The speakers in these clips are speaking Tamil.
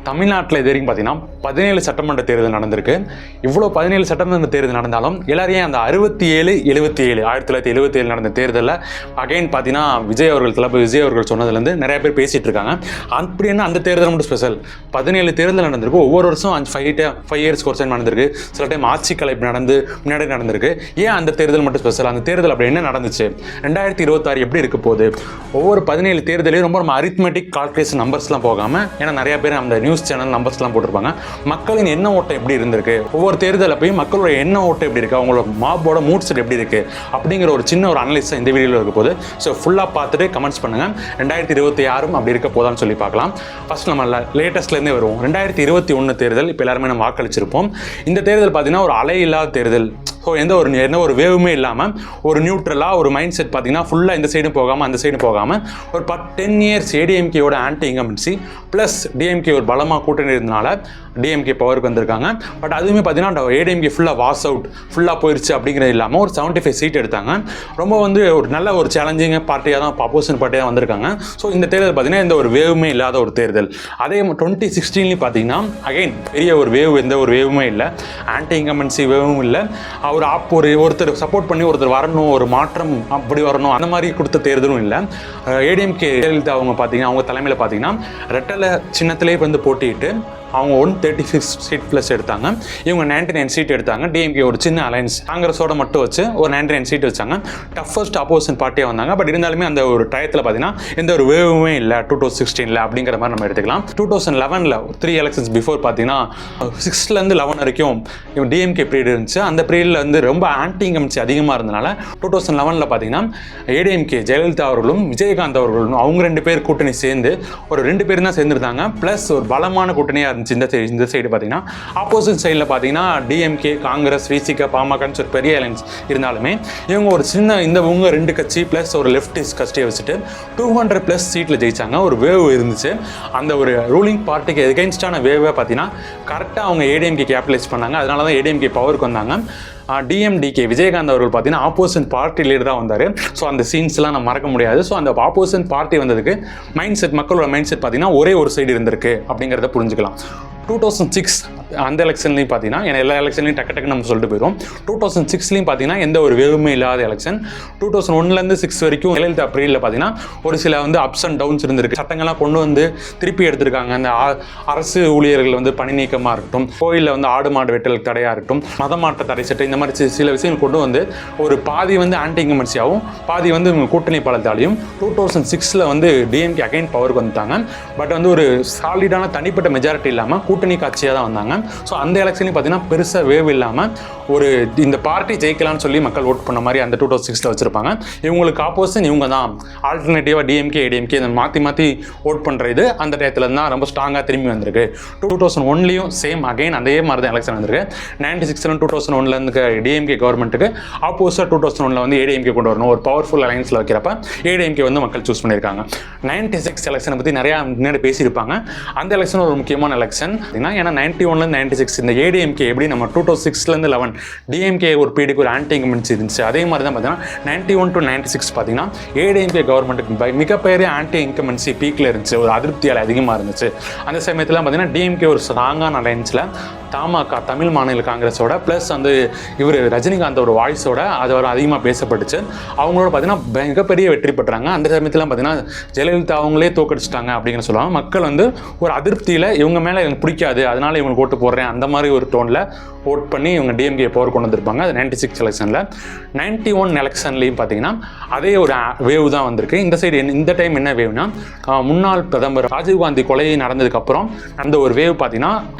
தமிழ்நாட்டில் இது வரைக்கும் பார்த்தீங்கன்னா 17 சட்டமன்ற தேர்தல் நடந்திருக்கு. இவ்வளோ 17 சட்டமன்ற தேர்தல் நடந்தாலும் எல்லாரையும் அந்த 67, 77 1977 நடந்த தேர்தலில் அகைன் பார்த்தீங்கன்னா தளபதி விஜய் அவர்கள் சொன்னதுலேருந்து நிறைய பேர் பேசிகிட்டு இருக்காங்க. அப்படின்னா அந்த தேர்தல் மட்டும் ஸ்பெஷல். 17 தேர்தல் நடந்திருக்கு. ஒவ்வொரு வருஷம் 5 இயர்ஸ்க்கு ஒரு டைம் நடந்திருக்கு. சில டைம் ஆட்சி கலைப்பு முன்னாடி நடந்திருக்கு. ஏன் அந்த தேர்தல் மட்டும் ஸ்பெஷல்? அந்த தேர்தல் அப்படி என்ன நடந்துச்சு? 2026 எப்படி இருக்க போகுது? ஒவ்வொரு 17 தேர்தலையும் ரொம்ப நம்ம அரித்மெட்டிக் கால்குலேஷன் நம்பர்ஸ்லாம் போகாமல், ஏன்னா நிறைய பேர் அந்த நியூஸ் சேனல் நம்பர்ஸ்லாம் போட்டிருப்பாங்க. மக்களின் எண்ண ஓட்டம் எப்படி இருந்திருக்கு, ஒவ்வொரு தேர்தல் அப்பயும் மக்களோட எண்ண ஓட்டம் எப்படி இருக்கு, அவங்களோட மாபோட மூட் செட் எப்படி இருக்கு அப்படிங்கிற ஒரு சின்ன ஒரு அனலைஸ் இந்த வீடியோவில் இருக்க போது. ஸோ ஃபுல்லாக பார்த்துட்டு கமெண்ட்ஸ் பண்ணுங்க. 2026 அப்படி இருக்க போதான்னு சொல்லி பார்க்கலாம். ஃபர்ஸ்ட் நம்ம லேட்டஸ்ட்லேருந்தே வருவோம். 2021 தேர்தல் இப்போ எல்லாருமே நம்ம வாக்களிச்சிருப்போம். இந்த தேர்தல் பார்த்தீங்கன்னா ஒரு அலை இல்லாத தேர்தல். ஸோ எந்த ஒரு வேவுமே இல்லாமல் ஒரு நியூட்ரலாக ஒரு மைண்ட் செட் பார்த்தீங்கன்னா ஃபுல்லாக இந்த சைடும் போகாமல் அந்த சைடும் போகாமல் ஒரு 10 இயர்ஸ் ஏடிஎம்கேயோட ஆன்டி இன்கம்பன்சி ப்ளஸ் டிஎம்கே ஒரு பலமாக கூட்டணி இருந்தனால டிஎம்கே பவருக்கு வந்திருக்காங்க. பட் அதுவுமே பார்த்தீங்கன்னா ஏடிஎம்கே ஃபுல்லாக வாஸ் அவுட் ஃபுல்லாக போயிடுச்சு அப்படிங்கிறது இல்லாமல் ஒரு 75 சீட் எடுத்தாங்க. ரொம்ப ஒரு நல்ல ஒரு சேலஞ்சிங் பார்ட்டியாக தான் அப்போசிஷன் பார்ட்டியாக தான் வந்திருக்காங்க. ஸோ இந்த தேர்தல் பார்த்தீங்கன்னா எந்த ஒரு வேவுமே இல்லாத ஒரு தேர்தல். அதே 2016 பார்த்தீங்கன்னா அகைன் பெரிய ஒரு வேவ், எந்த ஒரு வேவுமே இல்லை, ஆன்டி இன்கம்பன்சி வேவும் இல்லை. ஒருத்தர் சப்போர்ட் பண்ணி ஒருத்தர் வரணும், ஒரு மாற்றம் அப்படி வரணும், அந்த மாதிரி கொடுத்த தேர்தலும் இல்லை. ஏடிஎம்கே அவங்க பார்த்தீங்கன்னா அவங்க தலைமையில் பார்த்தீங்கன்னா ரெட்டலை சின்னத்திலே போட்டிட்டு அவங்க 136 சீட் ப்ளஸ் எடுத்தாங்க. இவங்க 99 சீட் எடுத்தாங்க. டிஎம்கே ஒரு சின்ன அலைன்ஸ் காங்கிரஸோட மட்டும் வச்சு ஒரு 99 சீட் வச்சாங்க. டஃபஸ்ட் அப்போசிஷன் பார்ட்டியாக வந்தாங்க. பட் இருந்தாலுமே அந்த ஒரு டயத்தில் பார்த்தீங்கன்னா எந்த ஒரு வேவுமே இல்லை 2016 அப்படிங்கிற மாதிரி நம்ம எடுத்துக்கலாம். 2011 3 எலெக்ஷன்ஸ் பிஃபோர் பார்த்தீங்கன்னா 6லேருந்து 11 வரைக்கும் டிஎம்கே பீரியட் இருந்துச்சு. அந்த பீரியடில் ரொம்ப ஆன்டி இன்கம்பன்சி அதிகமாக இருந்தனால 2011 பார்த்தீங்கன்னா ஏடிஎம்கே ஜெயலலிதா அவர்களும் விஜயகாந்த் அவர்களும் அவங்க 2 பேர் கூட்டணி சேர்ந்து ஒரு 2 பேர் தான் சேர்ந்துருந்தாங்க. ப்ளஸ் ஒரு பலமான கூட்டணியாக இருந்துச்சு. இந்த சைடு பார்த்தீங்கன்னா ஆப்போசிட் சைடில் பார்த்தீங்கன்னா டிஎம்கே, காங்கிரஸ், விசிக, பாமகன்னு ஒரு பெரிய அலைன்ஸ் இருந்தாலுமே இவங்க ஒரு சின்ன இவங்க 2 கட்சி ப்ளஸ் ஒரு லெஃப்டிஸ்ட் கட்சியை வச்சுட்டு 200+ சீட்டில் ஜெயிச்சாங்க. ஒரு வேவ் இருந்துச்சு. அந்த ஒரு ரூலிங் பார்ட்டிக்கு எகென்ஸ்டான வேவை பார்த்தீங்கன்னா கரெக்டாக அவங்க ஏடிஎம்கே கேபிட்டலைஸ் பண்ணாங்க. அதனால தான் ஏடிஎம்கே பவருக்கு வந்தாங்க. டிஎம்டிகே விஜயகாந்த் அவர்கள் பார்த்தீங்கன்னா ஆப்போசிட் பார்ட்டி லீடர் தான் வந்தார். ஸோ அந்த சீன்ஸ்லாம் நம்ம மறக்க முடியாது. ஸோ அந்த ஆப்போசிட் பார்ட்டி வந்ததுக்கு மக்களோட மைண்ட் செட் பார்த்தீங்கன்னா ஒரே ஒரு சைடு இருந்திருக்கு அப்படிங்கிறத புரிஞ்சுக்கலாம். 2006 அந்த எலெக்ஷன்லையும் பார்த்தீங்கன்னா எல்லா எலெக்ஷன்லையும் டக்கு நம்ம சொல்லிட்டு போயிடும். 2006லையும் பார்த்தீங்கன்னா எந்த ஒரு வேவுமே இல்லாத எலெக்ஷன். 2001லேருந்து 6 வரைக்கும் ஜெயலலிதா பீரியடில் பார்த்தீங்கன்னா ஒரு சில அப்ஸ் அண்ட் டவுன்ஸ் இருந்திருக்கு. சட்டங்கள்லாம் கொண்டு திருப்பி எடுத்திருக்காங்க. அந்த அரசு ஊழியர்கள் பணி நீக்கமாக இருக்கட்டும், கோயிலில் ஆடு மாடு வெட்டலுக்கு தடையாக இருக்கட்டும், மதமாற்ற தடை சட்டம், இந்த மாதிரி சில விஷயங்கள் கொண்டு ஒரு பாதி ஆன்டி இன்கம்பன்சியாகவும் பாதி கூட்டணி பலத்தாலையும் 2006ல் டிஎம்கே அகைன் பவருக்கு வந்துட்டாங்க. பட் ஒரு சாலிடான தனிப்பட்ட மெஜாரிட்டி இல்லாமல் கூட்டணி காட்சியாக தான் வந்தாங்க. ஸோ அந்த எலெக்ஷன்லையும் பார்த்தீங்கன்னா பெருசாக வேவ் இல்லாமல் ஒரு இந்த பார்ட்டி ஜெயிக்கலாம்னு சொல்லி மக்கள் ஓட் பண்ண மாதிரி அந்த 2006ல் வச்சுருப்பாங்க. இவங்களுக்கு ஆப்போசிட் இவங்க தான் ஆல்டர்னேட்டிவாக டிஎம்கே ஏடிஎம்கே மாற்றி ஓட் பண்ணுற இது அந்த டயத்தில் தான் ரொம்ப ஸ்ட்ராங்காக திரும்பி வந்திருக்கு. 2001லையும் சேம் அகைன் அதே மாதிரி தான் எலெக்ஷன் வந்திருக்கு. 96 2001 டிஎம்கே கவர்மெண்ட்டுக்கு ஆப்போசிட்டாக 2001 ஏடிஎம்கே கொண்டு வரணும், ஒரு பவர்ஃபுல் அலைன்ஸில் வைக்கிறப்ப ஏடிஎம்கே மக்கள் சூஸ் பண்ணியிருக்காங்க. 96 எலெக்ஷனை பற்றி நிறையா முன்னாடி பேசியிருப்பாங்க. அந்த எலெக்ஷன் ஒரு முக்கியமான எலெக்ஷன். ஏன்னா 91லேருந்து 96 இந்த ஏடிஎம்கே எப்படி நம்ம 2006லேருந்து 11 டிஎம்கே ஒரு பீரியடுக்கு ஒரு ஆன்டி இன்கம்பன்சி இருந்துச்சு. அதே மாதிரி தான் பார்த்தீங்கன்னா 91 to 96 பார்த்தீங்கன்னா ஏடிஎம்கே கவர்மெண்ட்டுக்கு மிகப்பெரிய ஆன்டி இன்கம்பன்சி பீக்கில் இருந்துச்சு. ஒரு அதிருப்தியால் அதிகமாக இருந்துச்சு. அந்த சமயத்தில் பார்த்தீங்கன்னா டிஎம்கே ஒரு ஸ்ட்ராங்கான அலைன்ஸில் தமாக தமிழ் மாநில காங்கிரஸோட ப்ளஸ் இவர் ரஜினிகாந்த் ஒரு வாய்ஸோட அது அதிகமாக பேசப்பட்டுச்சு. அவங்களோட பார்த்தீங்கன்னா மிகப்பெரிய வெற்றி பெற்றாங்க. அந்த சமயத்தில் பார்த்தீங்கன்னா ஜெயலலிதா அவங்களே தோக்கடிச்சிட்டாங்க அப்படிங்கிற சொல்லுவாங்க. மக்கள் ஒரு அதிருப்தியில் இவங்க மேலே எனக்கு பிடிக்காது, அதனால் இவங்களுக்கு ஓட்டு போடுறேன், அந்த மாதிரி ஒரு டோனில் ஓட் பண்ணி இவங்க டிஎம்கே பவர் கொண்டு வந்திருப்பாங்க. அது 96 எலெக்ஷனில். 91 எலெக்ஷன்லையும் பார்த்தீங்கன்னா அதே ஒரு வேவ் தான் வந்திருக்கு. இந்த சைடு இந்த டைம் என்ன வேவ்னா, முன்னாள் பிரதமர் ராஜீவ்காந்தி கொலை நடந்ததுக்கப்புறம் அந்த ஒரு வேவ் பார்த்தீங்கன்னா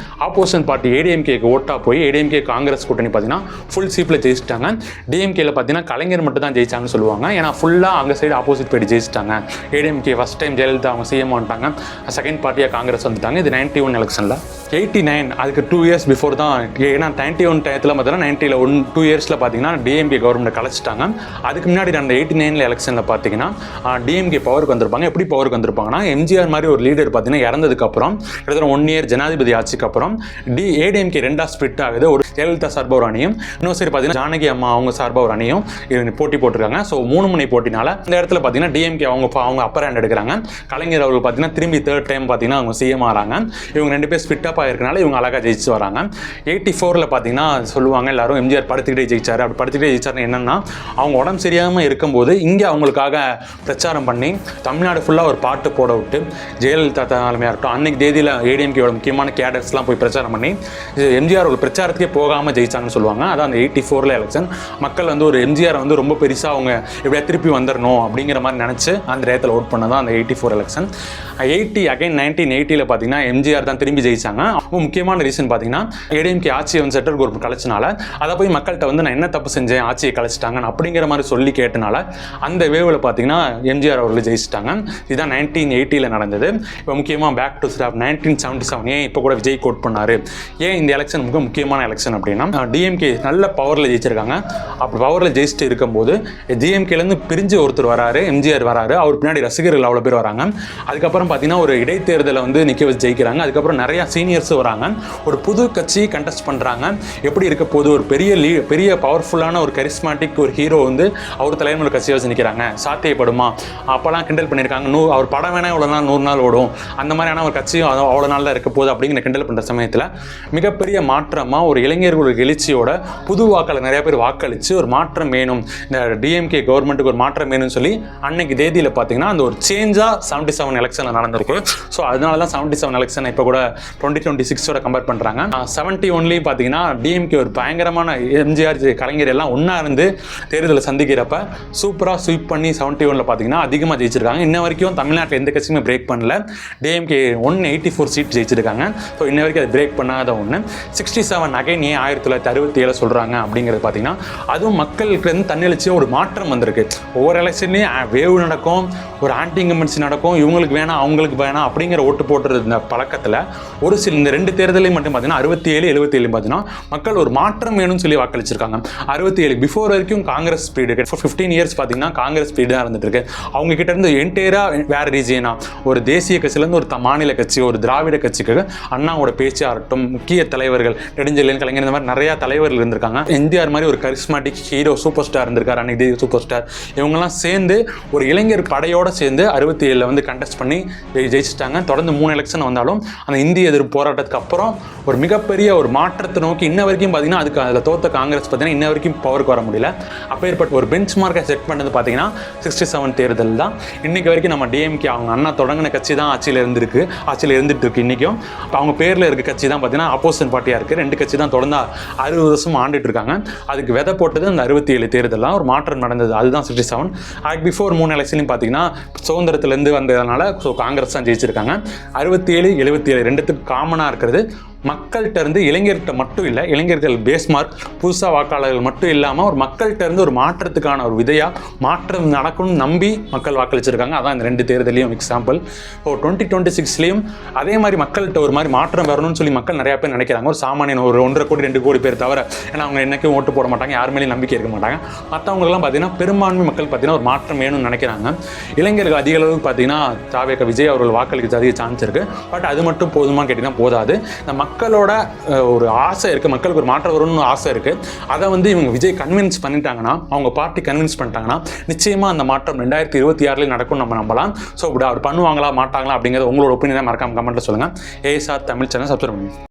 ஆப்போசிஷன் பார்ட்டி ஏடிஎம்கேக்கு ஓட்டாக போய் ஏடிஎம்கே காங்கிரஸ் கூட்டணி பார்த்தீங்கன்னா ஃபுல் சீப்பில் ஜெயிச்சிட்டாங்க. டிஎம்கேல பார்த்தீங்கன்னா கலைஞர் மட்டும் தான் ஜெயிச்சாங்கன்னு சொல்லுவாங்க. ஏன்னா ஃபுல்லாக அங்கே சைடு ஆப்போசிட் போய்ட்டு ஜெயிச்சிட்டாங்க. ஏடிஎம்கே ஃபஸ்ட் டைம் ஜெயலலிதா அவங்க சிஎம் வந்துட்டாங்க. செகண்ட் பார்ட்டியாக காங்கிரஸ் வந்துட்டாங்க. இது 91 எலெக்ஷனில். 89 அதுக்கு 2 இயர்ஸ் பிஃபோர் தான். ஏன்னா 91 டயத்தில் பார்த்தீங்கன்னா 2 இயர்ஸில் பார்த்தீங்கன்னா டிஎம்கே கவர்மெண்ட் கலைச்சிட்டாங்க. அதுக்கு முன்னாடி நடந்த 89 எலெக்ஷனில் பார்த்தீங்கன்னா டிஎம்கே பவருக்கு வந்திருப்பாங்க. எப்படி பவருக்கு வந்திருப்பாங்கன்னா, எம்ஜிஆர் மாதிரி ஒரு லீடர் பார்த்தீங்கன்னா இறந்ததுக்கப்புறம் கிட்டத்தட்ட 1 இயர் ஜனாதிபதி ஆட்சிக்கு அப்புறம் ஏடிஎம்கே 2ஆக ஸ்பிட் ஆகுது. ஒரு ஜெயலலிதா சார்பாக ஒரு அணியும், இன்னொரு சரி பார்த்தீங்கன்னா ஜானகி அம்மா அவங்க சார்பாக ஒரு அணியும் போட்டி போட்டிருக்காங்க. ஸோ 3 முனை போட்டினால இந்த இடத்துல பார்த்தீங்கன்னா டிஎம்கே அவங்க அப்பர் ஹேண்ட் எடுக்கிறாங்க. கலைஞர் அவர்கள் பார்த்தீங்கன்னா திரும்பி 3rd டைம் பார்த்தீங்கன்னா அவங்க சிஎம் ஆகிறாங்க. இவங்க 2 பேர் ஸ்பிட் அப் ஆயிருக்கனால இவங்க அழகாக ஜெயிச்சு வராங்க. 84ல் பார்த்தீங்கன்னா சொல்லுவாங்க எல்லாரும் எம்ஜிஆர் படுத்துக்கிட்டே ஜெயிச்சாரு. அப்படி படுத்துக்கிட்டே ஜெயிச்சாருன்னு என்னன்னா, அவங்க உடம்பு சரியாமல் இருக்கும்போது இங்கே அவங்களுக்காக பிரச்சாரம் பண்ணி தமிழ்நாடு ஃபுல்லாக ஒரு பாட்டு போட விட்டு ஜெயலலிதா தலைமையாக இருக்கட்டும், அன்னைக்கு தேதியில் ஏடிஎம்கேயோட முக்கியமான கேடர்ஸ்லாம் போய் பிரச்சாரம் பண்ணி எம்ஜிஆர் ஒரு பிரச்சாரத்துக்கே போகாமல் ஜெயிச்சாங்கன்னு சொல்லுவாங்க. அதான் அந்த 84ல் எலெக்ஷன். மக்கள் வந்து ஒரு எம்ஜிஆர் வந்து ரொம்ப பெருசாக அவங்க எப்படியா திருப்பி வந்துடணும் அப்படிங்கிற மாதிரி நினச்சி அந்த டயத்தில் ஓட் பண்ணதான் அந்த 84 எலெக்ஷன். 1980ல் பார்த்தீங்கன்னா எம்ஜிஆர் தான் திரும்பி ஜெயிச்சாங்க. அப்போ முக்கியமான ரீசன் பார்த்தீங்கன்னா ஏடிஎம்கே ஆட்சியை வந்து சென்ட்ரல் கவர்மெண்ட் கலைச்சனால அதை போய் மக்கள்கிட்ட வந்து நான் என்ன தப்பு செஞ்சேன் ஆட்சியை கலைச்சிட்டாங்க அப்படிங்கிற மாதிரி சொல்லி கேட்டனால அந்த வேவில் பார்த்தீங்கன்னா எம்ஜிஆர் அவர்கள் ஜெயிச்சிட்டாங்க. இதுதான் 1980ல் நடந்தது. இப்போ முக்கியமாக பேக் டு 1977 ஏன் இப்போ கூட விஜய் கோட் பண்ணார், ஏன் இந்த எலெக்ஷன் மிக முக்கியமான எலெக்ஷன் அப்படின்னா, டிஎம்கே நல்ல பவரில் ஜெயிச்சிருக்காங்க. அப்படி பவரில் ஜெயிச்சுட்டு இருக்கும்போது டிஎம்கேலேருந்து பிரிஞ்சு ஒருத்தர் வராரு, எம்ஜிஆர் வராரு. அவர் பின்னாடி ரசிகர்கள் அவ்வளோ பேர் வராங்க. அதுக்கப்புறம் பார்த்தீங்கன்னா ஒரு இடைத்தேர்தலை வந்து நிற்க வச்சு ஜெயிக்கிறாங்க. அதுக்கப்புறம் நிறையா சீனியர்ஸ் வராங்க. ஒரு புது கட்சி கண்டெஸ்ட் பண்ணுறாங்க. எப்படி இருக்க போது ஒரு பெரிய பவர்ஃபுல்லான ஒரு கரிஸ்மாட்டிக் ஒரு ஹீரோ வந்து அவர் தலைமையில் கட்சியை வச்சு நிற்கிறாங்க, சாத்தியப்படுமா? அப்போலாம் கிண்டல் பண்ணியிருக்காங்க. அவர் படம் வேணா இவ்வளோ நாள் 100 நாள் ஓடும், அந்த மாதிரியான ஒரு கட்சியும் அவ்வளோ நாளில் இருக்க போகுது அப்படிங்கிற கிண்டல் பண்ணுற சமயத்தில் மிகப்பெரிய மாற்றமாக ஒரு இளைஞர்கள் எழுச்சியோட புது வாக்களை நிறைய பேர் வாக்களித்து ஒரு மாற்றம் வேணும், இந்த டிஎம்கே கவர்மெண்ட்டுக்கு ஒரு மாற்றம் வேணும்னு சொல்லி அன்னைக்கு தேதியில் பார்த்தீங்கன்னா அந்த ஒரு சேஞ்சாக 77 எலெக்ஷனில் நடந்திருக்கு. ஸோ அதனால தான் 77 எலெக்ஷனை இப்போ கூட 2026ஓட கம்பேர் பண்ணுறாங்க. 71லேயும் பார்த்தீங்கன்னா டிஎம்கே ஒரு பயங்கரமான எம்ஜிஆர் கலைஞர் எல்லாம் ஒன்றா இருந்து தேர்தலை சந்திக்கிறப்ப சூப்பராக ஸ்வீப் பண்ணி 71ல் பார்த்தீங்கன்னா அதிகமாக ஜெயிச்சிருக்காங்க. இன்ன வரைக்கும் தமிழ்நாட்டில் எந்த கட்சியுமே பிரேக் பண்ணல. டிஎம்கே 184 சீட் ஜெயிச்சிருக்காங்க. ஸோ இன்ன வரைக்கும் அது பிரேக் பண்ணாத ஒன்று. 67 அகைன் ஏன் 1967 சொல்கிறாங்க அப்படிங்கிறது பார்த்தீங்கன்னா, அதுவும் மக்களுக்கு இருந்து தன்னெழுச்சியாக ஒரு மாற்றம் வந்திருக்கு. ஒவ்வொரு எலெக்ஷன்லேயும் வேவ் நடக்கும், ஒரு ஆன்டி இன்கம்பன்சி நடக்கும், இவங்களுக்கு வேணாம் அவங்களுக்கு வேணாம் அப்படிங்கிற ஓட்டு போட்டுறது இந்த பழக்கத்தில் ஒரு சில இந்த 2 தேர்தலையும் மட்டும் பார்த்தீங்கன்னா 67 77 பார்த்தீங்கன்னா மக்கள் ஒரு மாற்றம் வேணும்னு சொல்லி வாக்களிச்சிருக்காங்க. 67 பிஃபோர் வரைக்கும் காங்கிரஸ் ஸ்பீடு 15 இயர்ஸ் பார்த்தீங்கன்னா காங்கிரஸ் ஸ்பீடு தான் இருந்துட்டு இருக்கு. அவங்க கிட்ட இருந்து என்டையராக வேறு ரீஜியனா ஒரு தேசிய கட்சியிலேருந்து ஒரு மாநில கட்சி, ஒரு திராவிட கட்சிக்கு அண்ணாவோட பேச்சாக இருக்கட்டும், முக்கிய தலைவர்கள் நெடுஞ்செழியன், கலைஞர், இந்த மாதிரி நிறையா தலைவர்கள் இருந்திருக்காங்க. எம்ஜிஆர் மாதிரி ஒரு கரிஸ்மாட்டிக் ஹீரோ சூப்பர் ஸ்டார் இருந்திருக்காரு, அன்னைக்கு சூப்பர் ஸ்டார். இவங்கெல்லாம் சேர்ந்து ஒரு இளைஞர் படையோடு சேர்ந்து 67 வந்து கண்டெஸ்ட் பண்ணி ஜெயிச்சிட்டாங்க. தொடர்ந்து 3 எலெக்ஷன் வந்தாலும் அந்த இந்திய எதிர்ப்பு போராட்டத்துக்கு அப்புறம் ஒரு மிகப்பெரிய ஒரு மாற்றத்தை நோக்கி இன்ன வரைக்கும் பார்த்தீங்கன்னா அதுக்கு அதில் தோத்த காங்கிரஸ் பார்த்தீங்கன்னா இன்ன வரைக்கும் பவருக்கு வர முடியல. அப்பேற்பட்ட ஒரு பெஞ்ச் மார்க்கை செட் பண்ணது பார்த்தீங்கன்னா 67 தேர்தல் தான். இன்றைக்கு வரைக்கும் நம்ம டிஎம்கே அவங்க அண்ணா தொடங்கின கட்சி தான் ஆட்சியில் இருந்துட்டு இருக்கு. இன்றைக்கும் அவங்க பேரில் இருக்க கட்சி தான் பார்த்தீங்கன்னா ஆப்போசிஷன் பார்ட்டியாக இருக்குது. 2 கட்சி தான் தொடர்ந்து 60 வருஷம் ஆண்டுட்டு இருக்காங்க. அதுக்கு விதை போட்டது அந்த 67 தேர்தல் தான். ஒரு மாற்றம் நடந்தது, அதுதான் 67. அதுக்கு பிஃபோர் 3 எலெக்ஷன்லையும் பார்த்தீங்கன்னா சுதந்திரத்துலேருந்து வந்ததுனால ஸோ காங்கிரஸ் தான் ஜெயிச்சிருக்காங்க. 67 77 2த்துக்கு காமனாக இருக்கிறது மக்கள்கிட்ட இருந்து இளைஞர்கிட்ட மட்டும் இல்லை, இளைஞர்கள் பேஸ் மார்க் புதுசாக வாக்காளர்கள் மட்டும் இல்லாமல் ஒரு மக்கள்கிட்ட இருந்து ஒரு மாற்றத்துக்கான ஒரு விதையாக மாற்றம் நடக்கும்னு நம்பி மக்கள் வாக்களிச்சிருக்காங்க. அதான் இந்த 2 தேர்தலையும் எக்ஸாம்பிள். இப்போ 2026லேயும் அதே மாதிரி மக்கள்கிட்ட ஒரு மாதிரி மாற்றம் வரணும்னு சொல்லி மக்கள் நிறையா பேர் நினைக்கிறாங்க. ஒரு சாமானியன் ஒரு 1.5 கோடி 2 கோடி பேர் தவிர, ஏன்னா அவங்க என்னைக்கும் ஓட்டு போட மாட்டாங்க, யார் மேலேயும் நம்பிக்கை இருக்க மாட்டாங்க. மற்றவங்களாம் பார்த்தீங்கன்னா பெரும்பான்மை மக்கள் பார்த்தீங்கன்னா ஒரு மாற்றம் வேணும்னு நினைக்கிறாங்க. இளைஞர்கள் அதிக அளவுக்கு பார்த்தீங்கன்னா தாவேக விஜய் அவர்கள் வாக்களிக்க அதிக சான்ஸ் இருக்குது. பட் அது மட்டும் போதுமான்னு கேட்டிங்கன்னா போதாது. இந்த மக்களோட ஒரு ஆசை இருக்குது, மக்களுக்கு ஒரு மாற்றம் வரும்னு ஆசை இருக்குது. அதை வந்து இவங்க விஜய் கன்வின்ஸ் பண்ணிட்டாங்கன்னா, அவங்க பார்ட்டி கன்வின்ஸ் பண்ணிட்டாங்கன்னா நிச்சயமாக அந்த மாற்றம் 2026 நடக்கும் நம்ம நம்பலாம். ஸோ இப்படி அவர் பண்ணுவாங்களா மாட்டாங்களா அப்படிங்கிறது உங்களோட ஒப்பீனியனை மறக்காம கமெண்ட்டில் சொல்லுங்கள். ஏஎஸ்ஆர் தமிழ் சேனல் சப்ஸ்கிரைப் பண்ணுங்க.